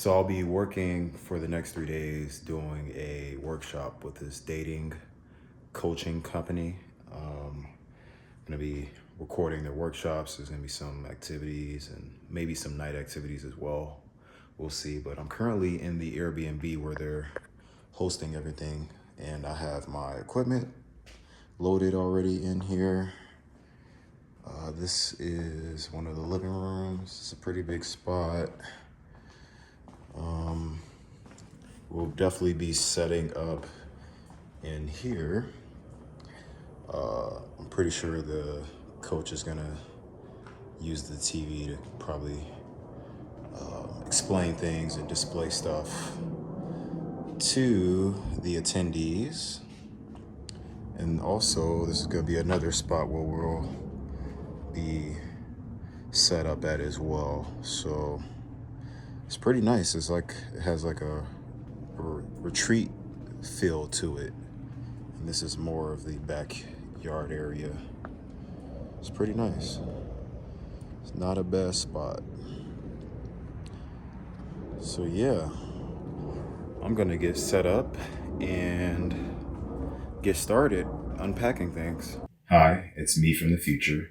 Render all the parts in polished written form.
So I'll be working for the next 3 days doing a workshop with this dating coaching company. I'm gonna be recording their workshops. There's gonna be some activities and maybe some night activities as well. We'll see. But I'm currently in the Airbnb where they're hosting everything, and I have my equipment loaded already in here. This is one of the living rooms. It's a pretty big spot. We'll definitely be setting up in here. I'm pretty sure the coach is gonna use the TV to probably explain things and display stuff to the attendees. And also, this is gonna be another spot where we'll be set up at as well. So it's pretty nice. It's like it has like a retreat feel to it. And this is more of the backyard area. It's pretty nice. It's not a bad spot. So yeah, I'm gonna get set up and get started unpacking things. Hi, it's me from the future.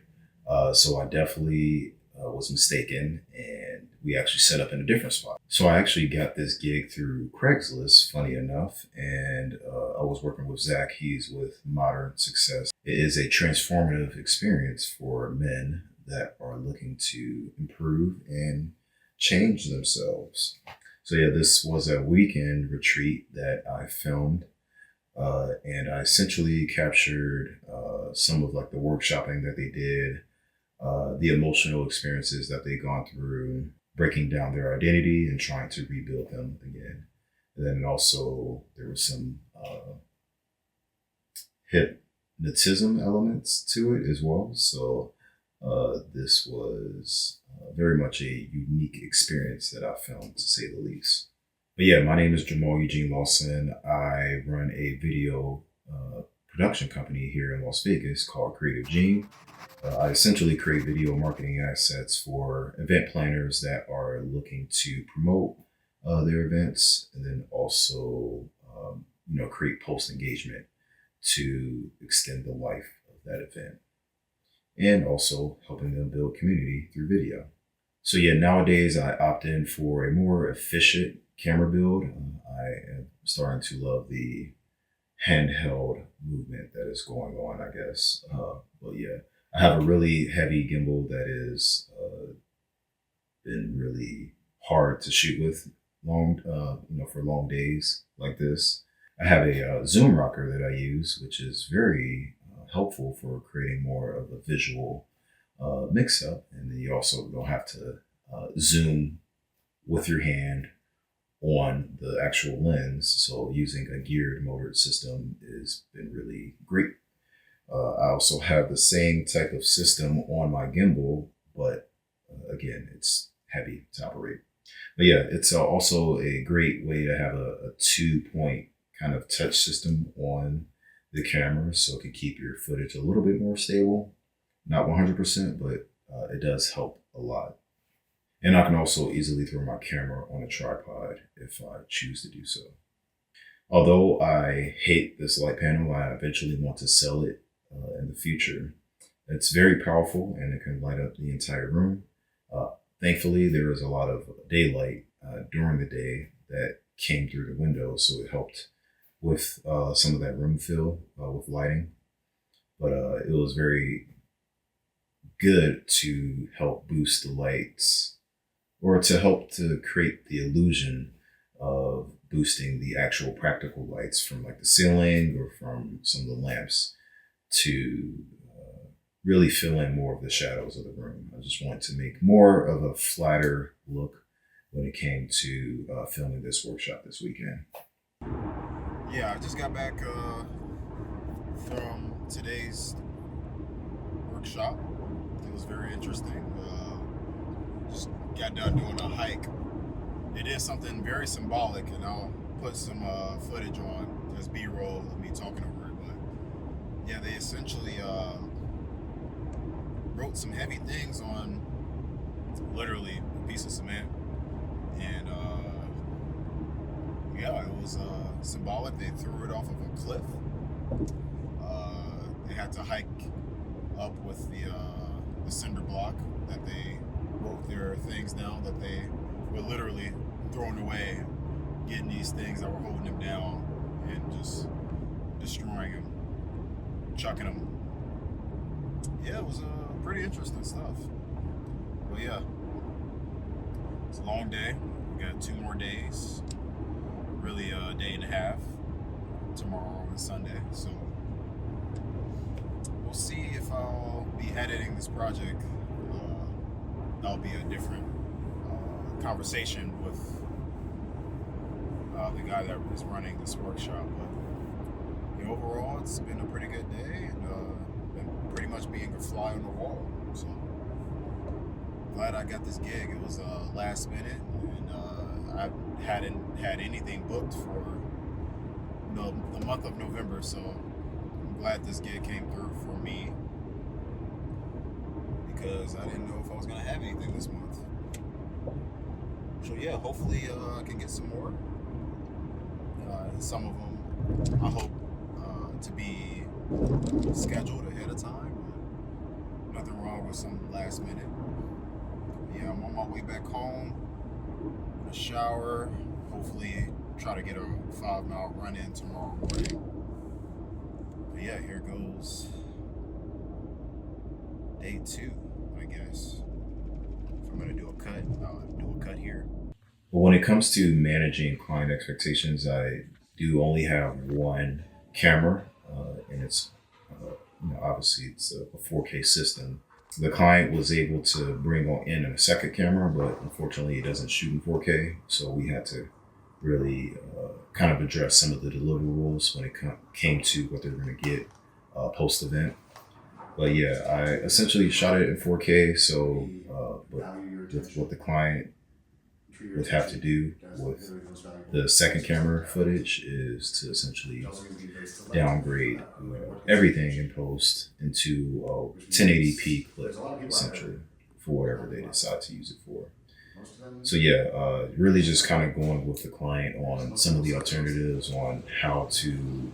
So I definitely was mistaken, and we actually set up in a different spot. So I actually got this gig through Craigslist, funny enough, and I was working with Zach. He's with Modern Success. It is a transformative experience for men that are looking to improve and change themselves. So yeah, this was a weekend retreat that I filmed, and I essentially captured some of like the workshopping that they did, the emotional experiences that they've gone through, breaking down their identity and trying to rebuild them again. And then also there was some hypnotism elements to it as well. So this was very much a unique experience that I filmed, to say the least. But yeah, my name is Jamal Eugene Lawson. I run a video production company here in Las Vegas called Creative Gene. I essentially create video marketing assets for event planners that are looking to promote their events, and then also, create post engagement to extend the life of that event, and also helping them build community through video. So yeah, nowadays I opt in for a more efficient camera build. I am starting to love the handheld movement that is going on, I guess. But yeah, I have a really heavy gimbal that is been really hard to shoot with for long days like this. I have a zoom rocker that I use, which is very helpful for creating more of a visual mix up. And then you also don't have to zoom with your hand on the actual lens. So using a geared motor system has been really great. I also have the same type of system on my gimbal, but again, it's heavy to operate. But yeah, it's also a great way to have a 2-point kind of touch system on the camera, so it can keep your footage a little bit more stable. Not 100%, but it does help a lot. And I can also easily throw my camera on a tripod if I choose to do so. Although I hate this light panel, I eventually want to sell it in the future. It's very powerful and it can light up the entire room. Thankfully, there was a lot of daylight during the day that came through the window, so it helped with some of that room fill with lighting. But it was very good to help boost the lights, or to help to create the illusion of boosting the actual practical lights from like the ceiling or from some of the lamps to really fill in more of the shadows of the room. I just wanted to make more of a flatter look when it came to filming this workshop this weekend. Yeah, I just got back from today's workshop. It was very interesting. Just got done doing a hike. They did something very symbolic, and I'll put some footage on as B-roll of me talking over it. But yeah, they essentially wrote some heavy things on literally a piece of cement, and was symbolic. They threw it off of a cliff. They had to hike up with the cinder block that they wrote their things down, that they were literally throwing away, getting these things that were holding them down and just destroying them, chucking them. Yeah, it was pretty interesting stuff. But yeah, it's a long day. We got 2 more days, really a day and a half, tomorrow and Sunday. So we'll see if I'll be editing this project. That'll be a different conversation with the guy that is running this workshop. But overall, it's been a pretty good day, and been pretty much being a fly on the wall. So glad I got this gig. It was last minute, and I hadn't had anything booked for the month of November. So I'm glad this gig came through for me, because I didn't know if I was gonna have anything this month. So yeah, hopefully I can get some more. Some of them I hope to be scheduled ahead of time. Nothing wrong with some last minute. Yeah, I'm on my way back home. Gonna shower. Hopefully try to get a 5-mile run in tomorrow morning. But yeah, here goes day 2, I guess. If I'm gonna do a cut, I'll do a cut here. But when it comes to managing client expectations, I do only have one camera, and it's obviously it's a 4K system. The client was able to bring in a second camera, but unfortunately it doesn't shoot in 4K, so we had to really kind of address some of the deliverables when it came to what they're going to get post-event. But yeah, I essentially shot it in 4K, so with what the client would have to do with the second camera footage is to essentially downgrade everything in post into a 1080p clip, essentially, for whatever they decide to use it for. So yeah, really just kind of going with the client on some of the alternatives on how to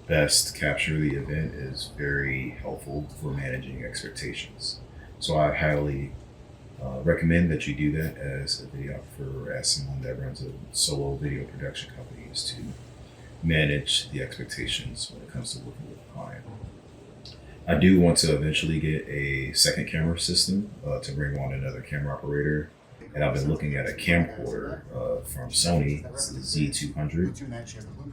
best capture the event is very helpful for managing expectations. So I highly recommend that you do that as a videographer or as someone that runs a solo video production company, is to manage the expectations when it comes to working with a client. I do want to eventually get a second camera system to bring on another camera operator. And I've been looking at a camcorder from Sony. It's the Z200,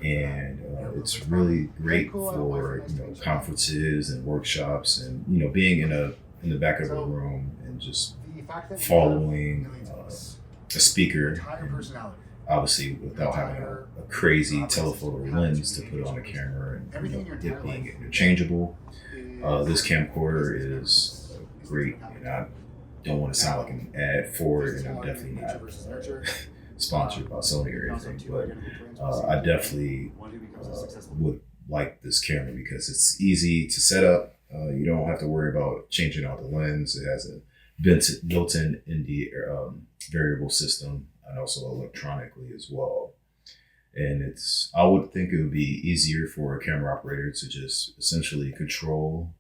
and it's really great for conferences and workshops, and being in the back of a room and just following a speaker, and obviously without having a crazy telephoto lens to put on the camera, and it being interchangeable. This camcorder is great, and I don't want to sound like an ad for it, and I'm definitely not sponsored by Sony or anything, but I definitely would like this camera because it's easy to set up. You don't have to worry about changing out the lens. It has a built-in variable system, and also electronically as well. And I would think it would be easier for a camera operator to just essentially control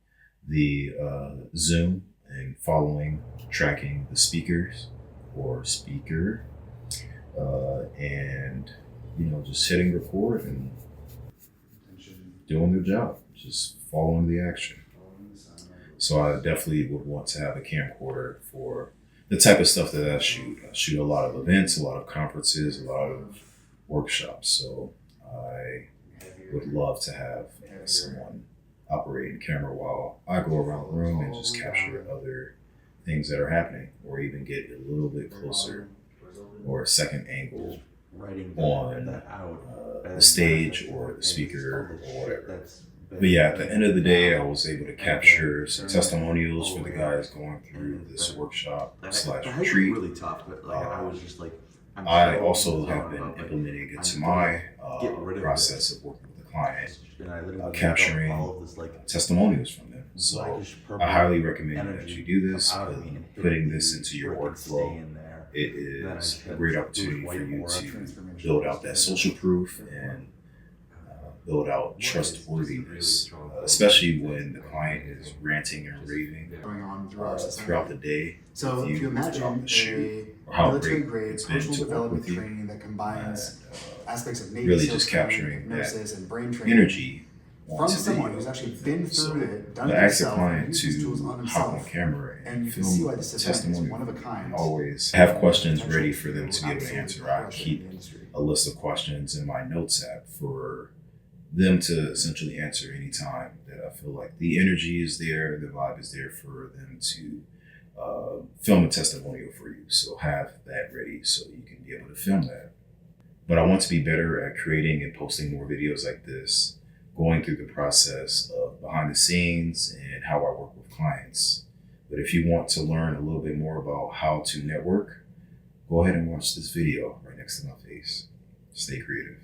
the zoom and tracking the speakers or speaker, and just hitting record and doing their job, just following the action. So I definitely would want to have a camcorder for the type of stuff that I shoot. I shoot a lot of events, a lot of conferences, a lot of workshops. So I would love to have someone operating camera while I go around the room and just capture other things that are happening, or even get a little bit closer or a second angle on the stage or the speaker or whatever. But yeah, at the end of the day, I was able to capture some testimonials for the guys going through this workshop / retreat. I also have been implementing it to my process of working with the client, capturing testimonials from them. So I highly recommend that you do this, putting this into your workflow it is a great opportunity for you to build out that social proof and build out trustworthiness, especially when the client is ranting and raving going on throughout the day. So if you imagine Or how military-grade it's been personal to work development with you, training that combines aspects of Navy really SEAL just training, capturing hypnosis, and brain that training energy from onto someone video. who's actually been through it, done I it ask the himself, and client used these tools on to hop himself. on camera And you can film see why a this event is testimonial. one of a kind. And always have questions Potential ready for them to be able to absolutely answer. I crush it in keep the industry. a list of questions in my notes app for them to essentially answer anytime that I feel like the energy is there, the vibe is there for them to film a testimonial for you. So have that ready so you can be able to film that. But I want to be better at creating and posting more videos like this, going through the process of behind the scenes and how I work with clients. But if you want to learn a little bit more about how to network, go ahead and watch this video right next to my face. Stay creative.